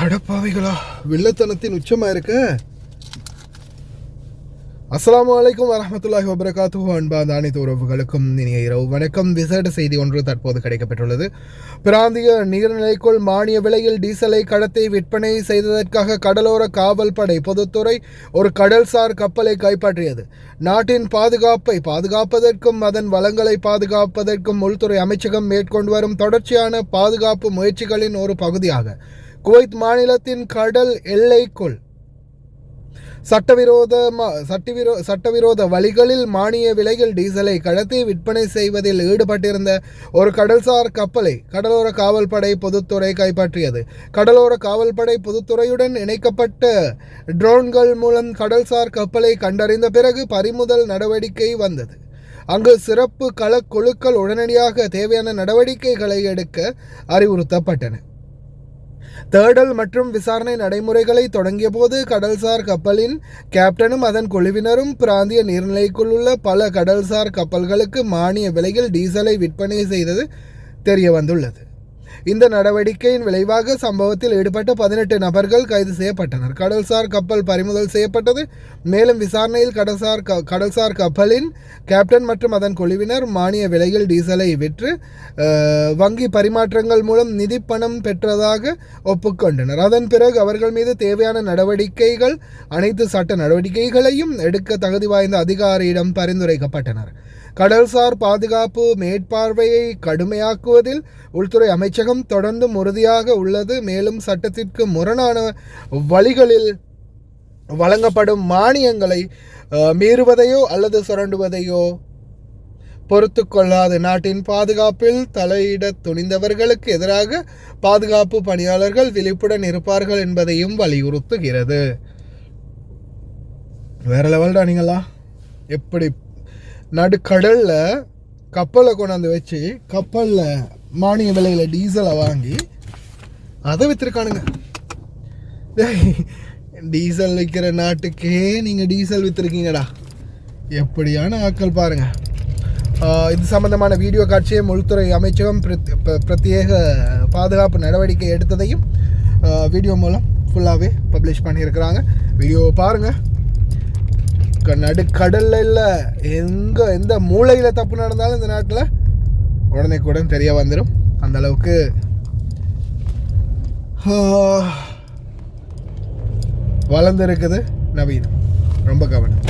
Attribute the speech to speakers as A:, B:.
A: அடப்பாவிகளா, வில்லத்தனத்தின் உச்சமாக இருக்கு. அஸ்ஸலாமு அலைக்கும் வரஹ்மத்துல்லாஹி வபரகாத்துஹு. அன்பார்ந்த அனைத்து உறவுகளுக்கும் இனிய இரவு வணக்கம். விசேட செய்தி ஒன்று தற்போது கிடைக்கப்பெற்றுள்ளது. பிராந்திய நீர்நிலைக்குள் மானிய விலையில் டீசலை கடத்தி விற்பனை செய்ததற்காக கடலோர காவல் படை பொதுத்துறை ஒரு கடல்சார் கப்பலை கைப்பற்றியது. நாட்டின் பாதுகாப்பை பாதுகாப்பதற்கும் அதன் வளங்களை பாதுகாப்பதற்கும் உள்துறை அமைச்சகம் மேற்கொண்டு வரும் தொடர்ச்சியான பாதுகாப்பு முயற்சிகளின் ஒரு பகுதியாக குவைத் மாநிலத்தின் கடல் எல்லைக்குள் சட்டவிரோத வழிகளில் மானிய விலையில் டீசலை கடத்தி விற்பனை செய்வதில் ஈடுபட்டிருந்த ஒரு கடல்சார் கப்பலை கடலோர காவல்படை பொதுத்துறை கைப்பற்றியது. கடலோர காவல்படை பொதுத்துறையுடன் இணைக்கப்பட்ட ட்ரோன்கள் மூலம் கடல்சார் கப்பலை கண்டறிந்த பிறகு பறிமுதல் நடவடிக்கை வந்தது. அங்கு சிறப்பு களக்குழுக்கள் உடனடியாக தேவையான நடவடிக்கைகளை எடுக்க அறிவுறுத்தப்பட்டன. தேடல் மற்றும் விசாரணை நடைமுறைகளை தொடங்கிய போது கடல்சார் கப்பலின் கேப்டனும் அதன் குழுவினரும் பிராந்திய நீர்நிலைக்குள் உள்ள பல கடல்சார் கப்பல்களுக்கு மானிய விலையில் டீசலை விற்பனை செய்தது தெரிய வந்துள்ளது. இந்த நடவடிக்கையின் விளைவாக சம்பவத்தில் ஈடுபட்ட 18 நபர்கள் கைது செய்யப்பட்டனர். கடல்சார் கப்பல் பறிமுதல் செய்யப்பட்டது. மேலும் விசாரணையில் கடல்சார் கப்பலின் கேப்டன் மற்றும் அதன் குழுவினர் மானிய விலையில் டீசலை விற்று வங்கி பரிமாற்றங்கள் மூலம் நிதி பணம் பெற்றதாக ஒப்புக்கொண்டனர். அதன் பிறகு அவர்கள் மீது தேவையான நடவடிக்கைகள் அனைத்து சட்ட நடவடிக்கைகளையும் எடுக்க தகுதி வாய்ந்த அதிகாரியிடம் பரிந்துரைக்கப்பட்டனர். கடல்சார் பாதுகாப்பு மேற்பார்வையை கடுமையாக்குவதில் உள்துறை அமைச்சகம் தொடர்ந்து உறுதியாக உள்ளது. மேலும் சட்டத்திற்கு முரணான வழிகளில் வழங்கப்படும் மானியங்களை மீறுவதையோ அல்லது சுரண்டுவதையோ பொறுத்து கொள்ளாது. நாட்டின் பாதுகாப்பில் தலையிட துணிந்தவர்களுக்கு எதிராக பாதுகாப்பு பணியாளர்கள் விழிப்புடன் இருப்பார்கள் என்பதையும் வலியுறுத்துகிறது. வேற லெவல்டா நீங்களா. எப்படி நடுக்கடலில் கப்பலை கொண்டாந்து வச்சு கப்பலில் மானிய விலையில் டீசலை வாங்கி அதை விற்றுருக்கானுங்க. டீசல் விற்கிற நாட்டுக்கே நீங்கள் டீசல் விற்றுருக்கீங்கடா. எப்படியான ஆட்கள் பாருங்கள். இது சம்பந்தமான வீடியோ காட்சியை உள்துறை அமைச்சகம் பிரத்யேக பாதுகாப்பு நடவடிக்கை எடுத்ததையும் வீடியோ மூலம் ஃபுல்லாகவே பப்ளிஷ் பண்ணியிருக்கிறாங்க. வீடியோவை பாருங்கள். நடுக்கடலில் இல்லை, எந்த மூலையில் தப்பு நடந்தாலும் இந்த நாட்டில் உடனே தெரிய வந்துடும். அந்த அளவுக்கு வளர்ந்துருக்குது நவீனம். ரொம்ப கவனம்.